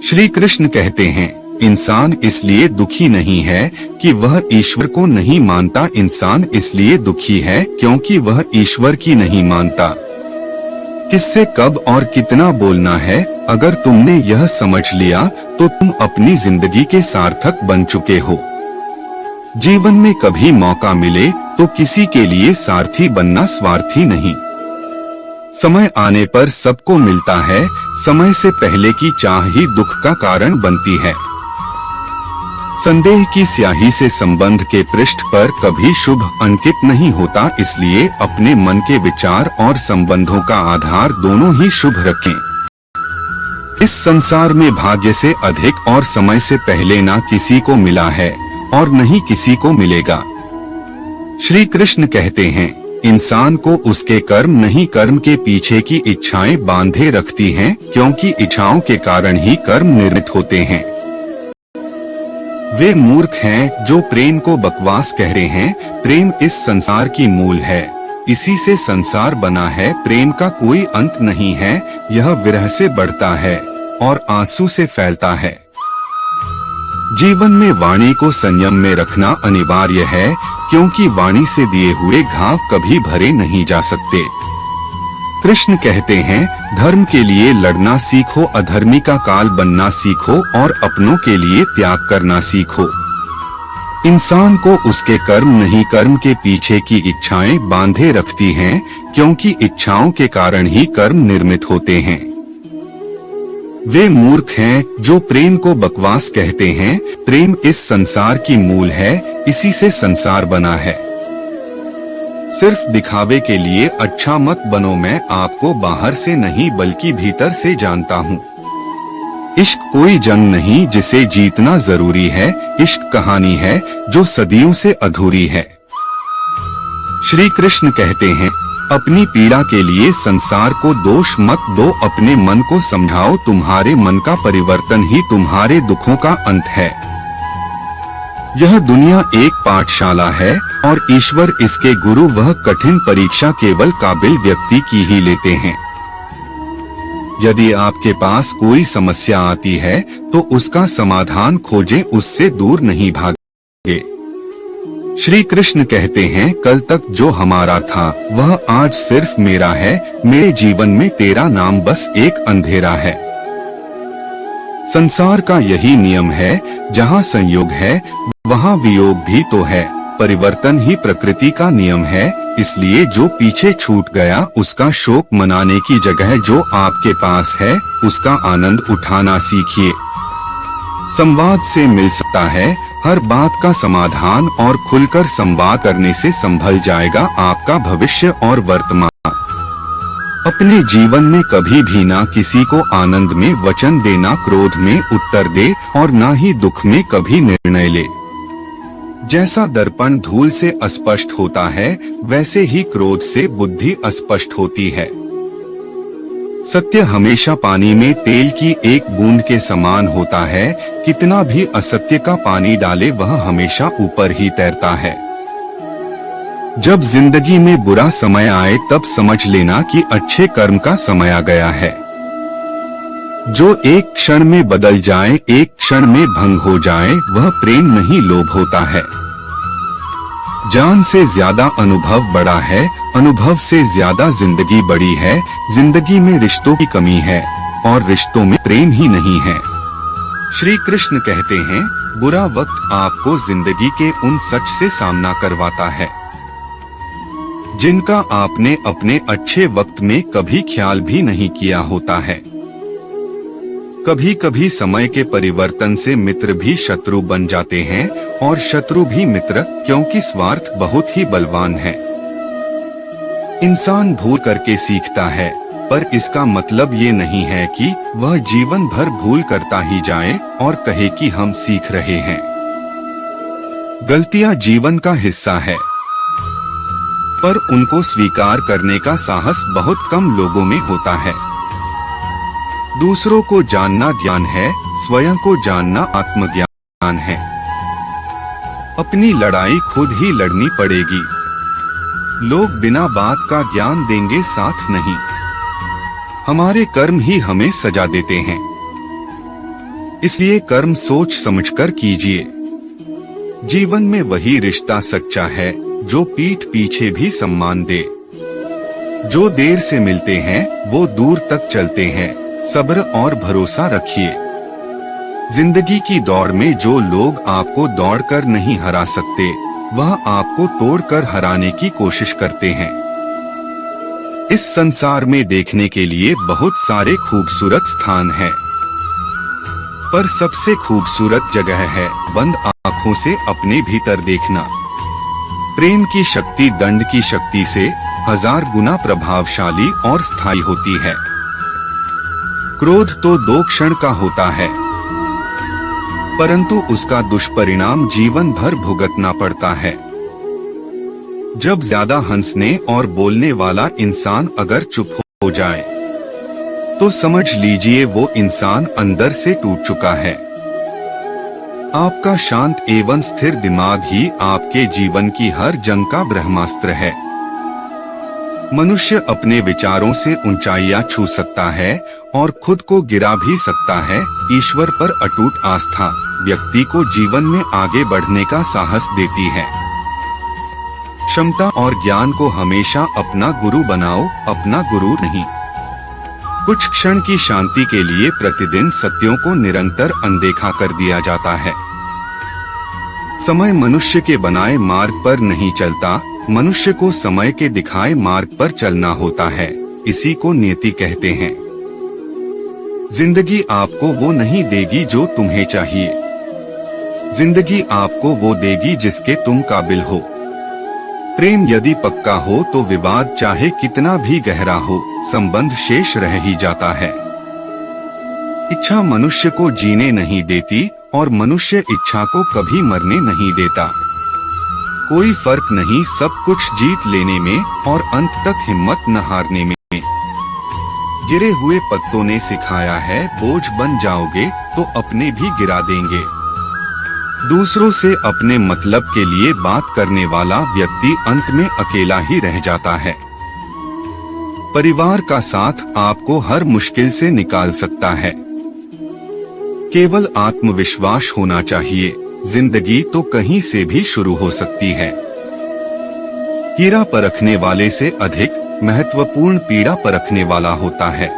श्री कृष्ण कहते हैं, इंसान इसलिए दुखी नहीं है कि वह ईश्वर को नहीं मानता, इंसान इसलिए दुखी है क्योंकि वह ईश्वर की नहीं मानता। किससे कब और कितना बोलना है, अगर तुमने यह समझ लिया तो तुम अपनी जिंदगी के सार्थक बन चुके हो। जीवन में कभी मौका मिले तो किसी के लिए सारथी बनना, स्वार्थी नहीं। समय आने पर सबको मिलता है, समय से पहले की चाह ही दुख का कारण बनती है। संदेह की स्याही से संबंध के पृष्ठ पर कभी शुभ अंकित नहीं होता, इसलिए अपने मन के विचार और संबंधों का आधार दोनों ही शुभ रखें। इस संसार में भाग्य से अधिक और समय से पहले ना किसी को मिला है और नहीं किसी को मिलेगा। श्री कृष्ण कहते हैं, इंसान को उसके कर्म नहीं कर्म के पीछे की इच्छाएं बांधे रखती हैं, क्योंकि इच्छाओं के कारण ही कर्म निर्मित होते हैं। वे मूर्ख हैं जो प्रेम को बकवास कह रहे हैं। प्रेम इस संसार की मूल है, इसी से संसार बना है। प्रेम का कोई अंत नहीं है, यह विरह से बढ़ता है और आंसू से फैलता है। जीवन में वाणी को संयम में रखना अनिवार्य है, क्योंकि वाणी से दिए हुए घाव कभी भरे नहीं जा सकते। कृष्ण कहते हैं, धर्म के लिए लड़ना सीखो, अधर्मी का काल बनना सीखो और अपनों के लिए त्याग करना सीखो। इंसान को उसके कर्म नहीं कर्म के पीछे की इच्छाएं बांधे रखती हैं, क्योंकि इच्छाओं के कारण ही कर्म निर्मित होते हैं। वे मूर्ख हैं जो प्रेम को बकवास कहते हैं। प्रेम इस संसार की मूल है, इसी से संसार बना है। सिर्फ दिखावे के लिए अच्छा मत बनो, मैं आपको बाहर से नहीं बल्कि भीतर से जानता हूँ। इश्क कोई जंग नहीं जिसे जीतना जरूरी है, इश्क कहानी है जो सदियों से अधूरी है। श्री कृष्ण कहते हैं, अपनी पीड़ा के लिए संसार को दोष मत दो, अपने मन को समझाओ, तुम्हारे मन का परिवर्तन ही तुम्हारे दुखों का अंत है। यह दुनिया एक पाठशाला है और ईश्वर इसके गुरु, वह कठिन परीक्षा केवल काबिल व्यक्ति की ही लेते हैं। यदि आपके पास कोई समस्या आती है तो उसका समाधान खोजें, उससे दूर नहीं भागे। श्री कृष्ण कहते हैं, कल तक जो हमारा था वह आज सिर्फ मेरा है, मेरे जीवन में तेरा नाम बस एक अंधेरा है। संसार का यही नियम है, जहाँ संयोग है वहाँ वियोग भी तो है, परिवर्तन ही प्रकृति का नियम है। इसलिए जो पीछे छूट गया उसका शोक मनाने की जगह जो आपके पास है उसका आनंद उठाना सीखिए। संवाद से मिल सकता है हर बात का समाधान, और खुलकर संवाद करने से संभल जाएगा आपका भविष्य और वर्तमान। अपने जीवन में कभी भी ना किसी को आनंद में वचन देना, क्रोध में उत्तर दे और ना ही दुख में कभी निर्णय ले। जैसा दर्पण धूल से अस्पष्ट होता है, वैसे ही क्रोध से बुद्धि अस्पष्ट होती है। सत्य हमेशा पानी में तेल की एक बूंद के समान होता है, कितना भी असत्य का पानी डाले वह हमेशा ऊपर ही तैरता है। जब जिंदगी में बुरा समय आए तब समझ लेना कि अच्छे कर्म का समय आ गया है। जो एक क्षण में बदल जाए, एक क्षण में भंग हो जाए, वह प्रेम नहीं लोभ होता है। जान से ज्यादा अनुभव बड़ा है, अनुभव से ज्यादा जिंदगी बड़ी है। जिंदगी में रिश्तों की कमी है और रिश्तों में प्रेम ही नहीं है। श्री कृष्ण कहते हैं, बुरा वक्त आपको जिंदगी के उन सच से सामना करवाता है जिनका आपने अपने अच्छे वक्त में कभी ख्याल भी नहीं किया होता है। कभी कभी समय के परिवर्तन से मित्र भी शत्रु बन जाते हैं और शत्रु भी मित्र, क्योंकि स्वार्थ बहुत ही बलवान है। इंसान भूल करके सीखता है, पर इसका मतलब ये नहीं है कि वह जीवन भर भूल करता ही जाए और कहे कि हम सीख रहे हैं। गलतियां जीवन का हिस्सा है, पर उनको स्वीकार करने का साहस बहुत कम लोगों में होता है। दूसरों को जानना ज्ञान है, स्वयं को जानना आत्मज्ञान है। अपनी लड़ाई खुद ही लड़नी पड़ेगी। लोग बिना बात का ज्ञान देंगे, साथ नहीं। हमारे कर्म ही हमें सजा देते हैं। इसलिए कर्म सोच समझकर कीजिए। जीवन में वही रिश्ता सच्चा है जो पीठ पीछे भी सम्मान दे। जो देर से मिलते हैं वो दूर तक चलते हैं, सब्र और भरोसा रखिए। जिंदगी की दौड़ में जो लोग आपको दौड़कर नहीं हरा सकते, वह आपको तोड़कर हराने की कोशिश करते हैं। इस संसार में देखने के लिए बहुत सारे खूबसूरत स्थान हैं, पर सबसे खूबसूरत जगह है बंद आंखों से अपने भीतर देखना। प्रेम की शक्ति दंड की शक्ति से 1000 गुना प्रभावशाली और स्थायी होती है। क्रोध तो 2 क्षण का होता है, परंतु उसका दुष्परिणाम जीवन भर भुगतना पड़ता है। जब ज्यादा हंसने और बोलने वाला इंसान अगर चुप हो जाए, तो समझ लीजिए वो इंसान अंदर से टूट चुका है। आपका शांत एवं स्थिर दिमाग ही आपके जीवन की हर जंग का ब्रह्मास्त्र है। मनुष्य अपने विचारों से ऊंचाइयां छू सकता है और खुद को गिरा भी सकता है। ईश्वर पर अटूट आस्था व्यक्ति को जीवन में आगे बढ़ने का साहस देती है। क्षमता और ज्ञान को हमेशा अपना गुरु बनाओ, अपना गुरु नहीं। कुछ क्षण की शांति के लिए प्रतिदिन सत्यों को निरंतर अनदेखा कर दिया जाता है। समय मनुष्य के बनाए मार्ग पर नहीं चलता, मनुष्य को समय के दिखाए मार्ग पर चलना होता है। इसी को नियति कहते हैं। जिंदगी आपको वो नहीं देगी जो तुम्हें चाहिए, जिंदगी आपको वो देगी जिसके तुम काबिल हो। प्रेम यदि पक्का हो तो विवाद चाहे कितना भी गहरा हो, संबंध शेष रह ही जाता है। इच्छा मनुष्य को जीने नहीं देती और मनुष्य इच्छा को कभी मरने नहीं देता। कोई फर्क नहीं सब कुछ जीत लेने में और अंत तक हिम्मत न हारने में। गिरे हुए पत्तों ने सिखाया है बोझ बन जाओगे तो अपने भी गिरा देंगे। दूसरों से अपने मतलब के लिए बात करने वाला व्यक्ति अंत में अकेला ही रह जाता है। परिवार का साथ आपको हर मुश्किल से निकाल सकता है। केवल आत्मविश्वास होना चाहिए। जिंदगी तो कहीं से भी शुरू हो सकती है। हीरा परखने वाले से अधिक महत्वपूर्ण पीड़ा परखने वाला होता है।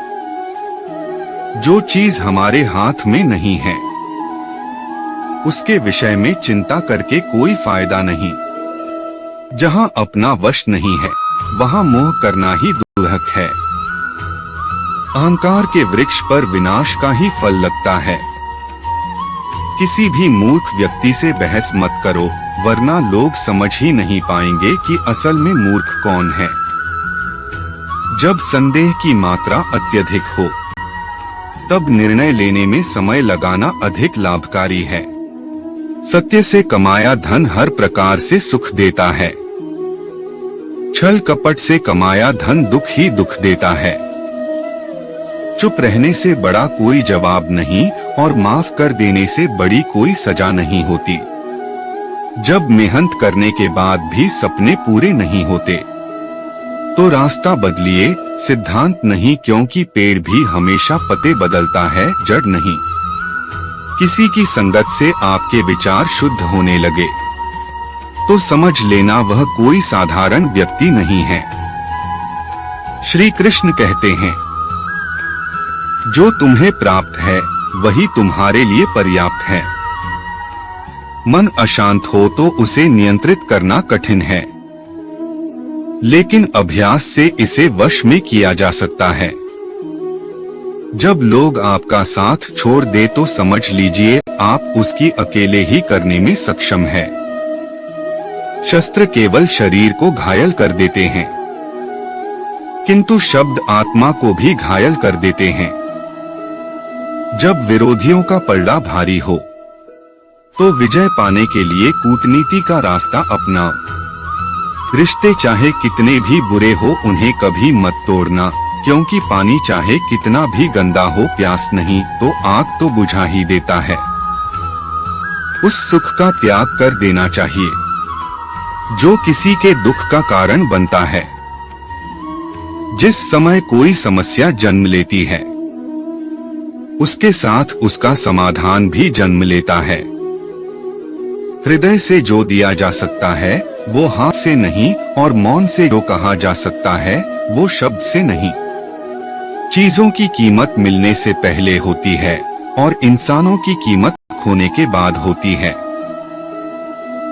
जो चीज हमारे हाथ में नहीं है, उसके विषय में चिंता करके कोई फायदा नहीं। जहां अपना वश नहीं है, वहां मोह करना ही दुर्लभ है। अहंकार के वृक्ष पर विनाश का ही फल लगता है। किसी भी मूर्ख व्यक्ति से बहस मत करो, वरना लोग समझ ही नहीं पाएंगे कि असल में मूर्ख कौन है। जब संदेह की मात्रा अत्यधिक हो, तब निर्णय लेने में समय लगाना अधिक लाभकारी है। सत्य से कमाया धन हर प्रकार से सुख देता है। छल कपट से कमाया धन दुख ही दुख देता है। चुप रहने से बड़ा कोई जवाब नहीं और माफ कर देने से बड़ी कोई सजा नहीं होती। जब मेहनत करने के बाद भी सपने पूरे नहीं होते, तो रास्ता बदलिए, सिद्धांत नहीं, क्योंकि पेड़ भी हमेशा पत्ते बदलता है, जड़ नहीं। किसी की संगत से आपके विचार शुद्ध होने लगे, तो समझ लेना वह कोई साधारण व्यक्ति नहीं है। श्री कृष्ण कहते हैं, जो तुम्हें प्राप्त है वही तुम्हारे लिए पर्याप्त है। मन अशांत हो तो उसे नियंत्रित करना कठिन है, लेकिन अभ्यास से इसे वश में किया जा सकता है। जब लोग आपका साथ छोड़ दे तो समझ लीजिए आप उसकी अकेले ही करने में सक्षम है। शस्त्र केवल शरीर को घायल कर देते हैं, किंतु शब्द आत्मा को भी घायल कर देते हैं। जब विरोधियों का पलड़ा भारी हो, तो विजय पाने के लिए कूटनीति का रास्ता अपनाओ। रिश्ते चाहे कितने भी बुरे हो उन्हें कभी मत तोड़ना, क्योंकि पानी चाहे कितना भी गंदा हो प्यास नहीं तो आग तो बुझा ही देता है। उस सुख का त्याग कर देना चाहिए जो किसी के दुख का कारण बनता है। जिस समय कोई समस्या जन्म लेती है, उसके साथ उसका समाधान भी जन्म लेता है। हृदय से जो दिया जा सकता है वो हाथ से नहीं, और मौन से जो कहा जा सकता है वो शब्द से नहीं। चीजों की कीमत मिलने से पहले होती है और इंसानों की कीमत खोने के बाद होती है।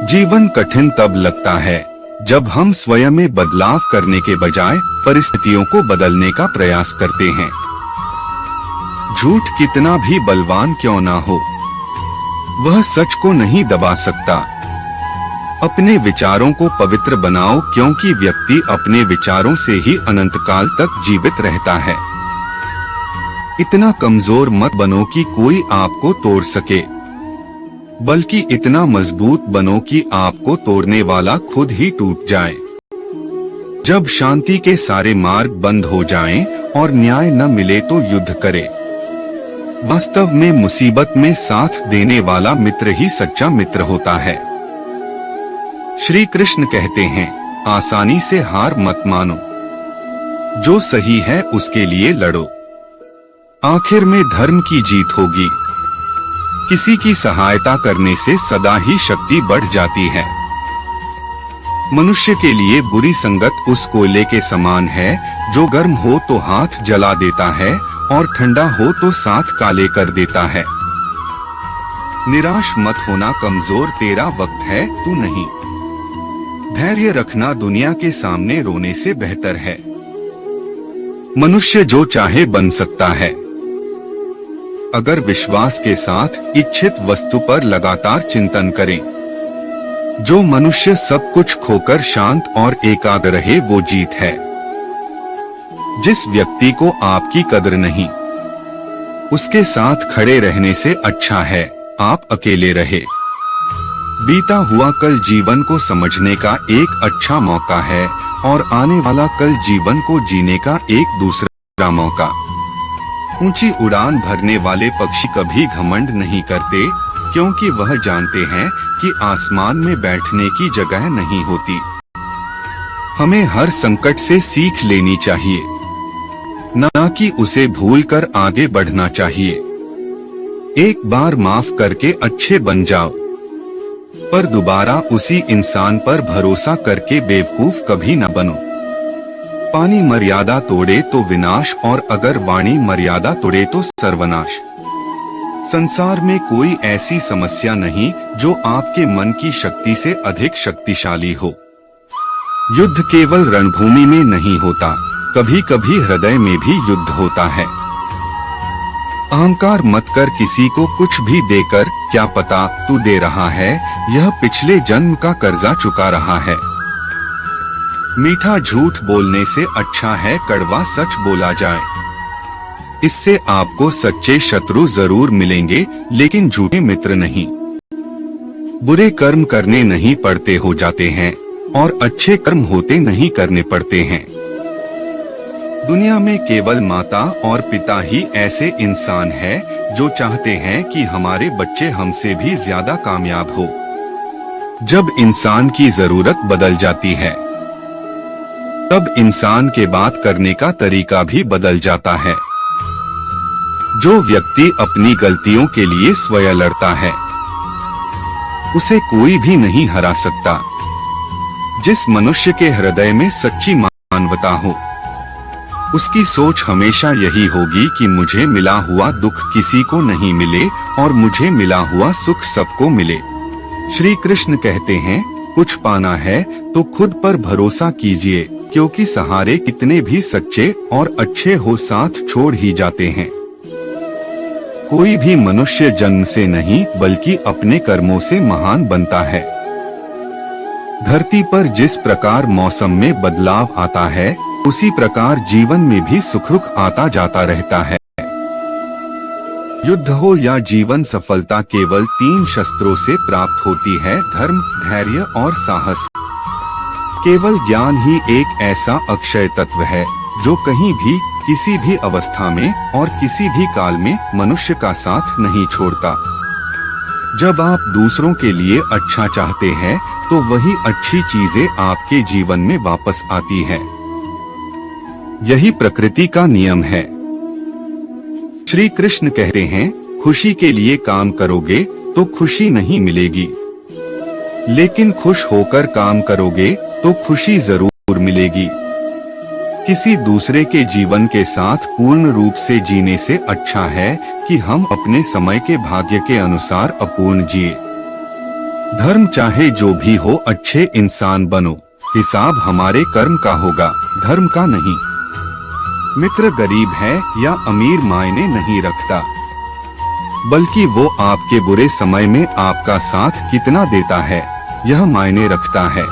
जीवन कठिन तब लगता है जब हम स्वयं में बदलाव करने के बजाय परिस्थितियों को बदलने का प्रयास करते हैं। झूठ कितना भी बलवान क्यों ना हो, वह सच को नहीं दबा सकता। अपने विचारों को पवित्र बनाओ, क्योंकि व्यक्ति अपने विचारों से ही अनंत काल तक जीवित रहता है। इतना कमजोर मत बनो कि कोई आपको तोड़ सके, बल्कि इतना मजबूत बनो कि आपको तोड़ने वाला खुद ही टूट जाए। जब शांति के सारे मार्ग बंद हो जाएं और न्याय न मिले तो युद्ध करे। वास्तव में मुसीबत में साथ देने वाला मित्र ही सच्चा मित्र होता है। श्री कृष्ण कहते हैं, आसानी से हार मत मानो, जो सही है उसके लिए लड़ो। आखिर में धर्म की जीत होगी। किसी की सहायता करने से सदा ही शक्ति बढ़ जाती है। मनुष्य के लिए बुरी संगत उस कोयले के समान है जो गर्म हो तो हाथ जला देता है और ठंडा हो तो साथ काले कर देता है। निराश मत होना, कमजोर तेरा वक्त है, तू नहीं। धैर्य रखना दुनिया के सामने रोने से बेहतर है। मनुष्य जो चाहे बन सकता है, अगर विश्वास के साथ इच्छित वस्तु पर लगातार चिंतन करें। जो मनुष्य सब कुछ खोकर शांत और एकाग्र रहे वो जीत है। जिस व्यक्ति को आपकी कदर नहीं, उसके साथ खड़े रहने से अच्छा है आप अकेले रहे। बीता हुआ कल जीवन को समझने का एक अच्छा मौका है और आने वाला कल जीवन को जीने का एक दूसरा मौका। ऊंची उड़ान भरने वाले पक्षी कभी घमंड नहीं करते, क्योंकि वह जानते हैं कि आसमान में बैठने की जगह नहीं होती। हमें हर संकट से सीख लेनी चाहिए, न कि उसे भूलकर आगे बढ़ना चाहिए। एक बार माफ करके अच्छे बन जाओ, पर दोबारा उसी इंसान पर भरोसा करके बेवकूफ कभी न बनो। पानी मर्यादा तोड़े तो विनाश, और अगर वाणी मर्यादा तोड़े तो सर्वनाश। संसार में कोई ऐसी समस्या नहीं जो आपके मन की शक्ति से अधिक शक्तिशाली हो। युद्ध केवल रणभूमि में नहीं होता, कभी कभी हृदय में भी युद्ध होता है। अहंकार मत कर किसी को कुछ भी देकर, क्या पता तू दे रहा है यह पिछले जन्म का कर्जा चुका रहा है। मीठा झूठ बोलने से अच्छा है कड़वा सच बोला जाए। इससे आपको सच्चे शत्रु जरूर मिलेंगे, लेकिन झूठे मित्र नहीं। बुरे कर्म करने नहीं पड़ते हो जाते हैं, और अच्छे कर्म होते नहीं करने पड़ते हैं। दुनिया में केवल माता और पिता ही ऐसे इंसान हैं जो चाहते हैं कि हमारे बच्चे हमसे भी ज्यादा कामयाब हो। जब इंसान की जरूरत बदल जाती है, तब इंसान के बात करने का तरीका भी बदल जाता है। जो व्यक्ति अपनी गलतियों के लिए स्वयं लड़ता है, उसे कोई भी नहीं हरा सकता। जिस मनुष्य के हृदय में सच्ची मानवता हो, उसकी सोच हमेशा यही होगी कि मुझे मिला हुआ दुख किसी को नहीं मिले और मुझे मिला हुआ सुख सबको मिले। श्री कृष्ण कहते हैं, कुछ पाना है तो खुद पर भरोसा कीजिए, क्योंकि सहारे कितने भी सच्चे और अच्छे हो साथ छोड़ ही जाते हैं। कोई भी मनुष्य जन्म से नहीं बल्कि अपने कर्मों से महान बनता है। धरती पर जिस प्रकार मौसम में बदलाव आता है, उसी प्रकार जीवन में भी सुख आता जाता रहता है। युद्ध हो या जीवन, सफलता केवल 3 शस्त्रों से प्राप्त होती है, धर्म, धैर्य और साहस। केवल ज्ञान ही एक ऐसा अक्षय तत्व है जो कहीं भी, किसी भी अवस्था में और किसी भी काल में मनुष्य का साथ नहीं छोड़ता। जब आप दूसरों के लिए अच्छा चाहते हैं तो वही अच्छी चीजें आपके जीवन में वापस आती है। यही प्रकृति का नियम है। श्री कृष्ण कहते हैं, खुशी के लिए काम करोगे तो खुशी नहीं मिलेगी, लेकिन खुश होकर काम करोगे तो खुशी जरूर मिलेगी। किसी दूसरे के जीवन के साथ पूर्ण रूप से जीने से अच्छा है कि हम अपने समय के भाग्य के अनुसार अपूर्ण जिए। धर्म चाहे जो भी हो, अच्छे इंसान बनो। हिसाब हमारे कर्म का होगा, धर्म का नहीं। मित्र गरीब है या अमीर मायने नहीं रखता, बल्कि वो आपके बुरे समय में आपका साथ कितना देता है यह मायने रखता है।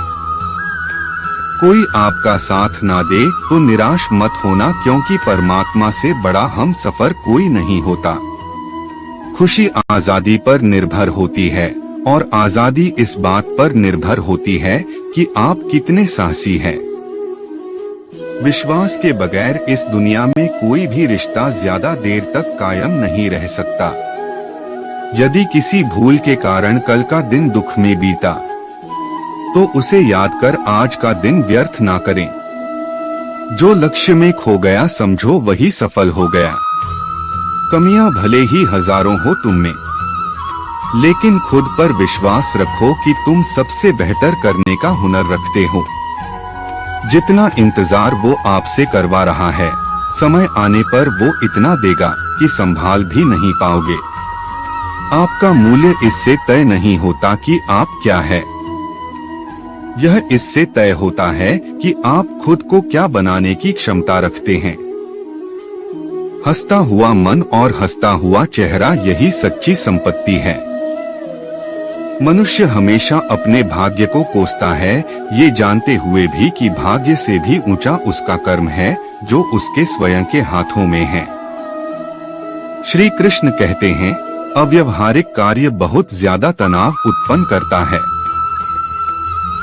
कोई आपका साथ ना दे तो निराश मत होना, क्योंकि परमात्मा से बड़ा हम सफर कोई नहीं होता। खुशी आजादी पर निर्भर होती है और आजादी इस बात पर निर्भर होती है कि आप कितने साहसी हैं। विश्वास के बगैर इस दुनिया में कोई भी रिश्ता ज्यादा देर तक कायम नहीं रह सकता। यदि किसी भूल के कारण कल का दिन दुख में बीता तो उसे याद कर आज का दिन व्यर्थ ना करें। जो लक्ष्य में खो गया समझो वही सफल हो गया। कमियां भले ही हजारों हो तुम में, लेकिन खुद पर विश्वास रखो कि तुम सबसे बेहतर करने का हुनर रखते हो। जितना इंतजार वो आपसे करवा रहा है, समय आने पर वो इतना देगा कि संभाल भी नहीं पाओगे। आपका मूल्य इससे तय नहीं होता कि आप क्या है, यह इससे तय होता है कि आप खुद को क्या बनाने की क्षमता रखते हैं। हंसता हुआ मन और हंसता हुआ चेहरा, यही सच्ची संपत्ति है। मनुष्य हमेशा अपने भाग्य को कोसता है, ये जानते हुए भी कि भाग्य से भी ऊंचा उसका कर्म है जो उसके स्वयं के हाथों में है। श्री कृष्ण कहते हैं, अव्यवहारिक कार्य बहुत ज्यादा तनाव उत्पन्न करता है।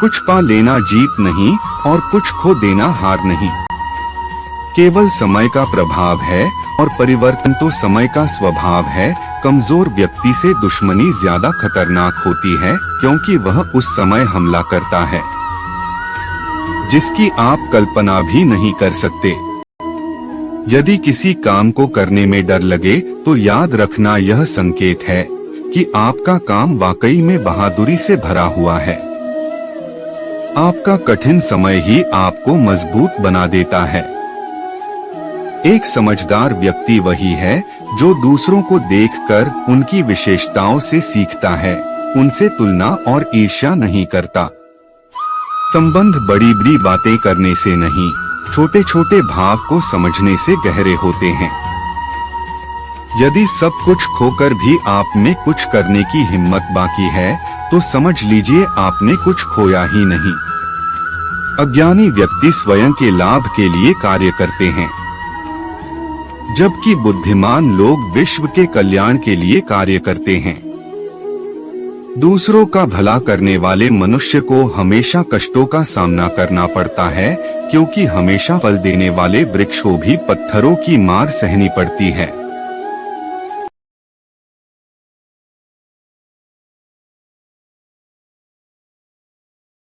कुछ पा लेना जीत नहीं और कुछ खो देना हार नहीं। केवल समय का प्रभाव है और परिवर्तन तो समय का स्वभाव है। कमजोर व्यक्ति से दुश्मनी ज्यादा खतरनाक होती है, क्योंकि वह उस समय हमला करता है जिसकी आप कल्पना भी नहीं कर सकते। यदि किसी काम को करने में डर लगे तो याद रखना यह संकेत है कि आपका काम वाकई में बहादुरी से भरा हुआ है। आपका कठिन समय ही आपको मजबूत बना देता है। एक समझदार व्यक्ति वही है जो दूसरों को देखकर उनकी विशेषताओं से सीखता है, उनसे तुलना और ईर्ष्या नहीं करता। संबंध बड़ी बड़ी बातें करने से नहीं, छोटे छोटे भाव को समझने से गहरे होते हैं। यदि सब कुछ खोकर भी आप में कुछ करने की हिम्मत बाकी है तो समझ लीजिए आपने कुछ खोया ही नहीं। अज्ञानी व्यक्ति स्वयं के लाभ के लिए कार्य करते हैं, जबकि बुद्धिमान लोग विश्व के कल्याण के लिए कार्य करते हैं। दूसरों का भला करने वाले मनुष्य को हमेशा कष्टों का सामना करना पड़ता है, क्योंकि हमेशा फल देने वाले वृक्ष को भी पत्थरों की मार सहनी पड़ती है।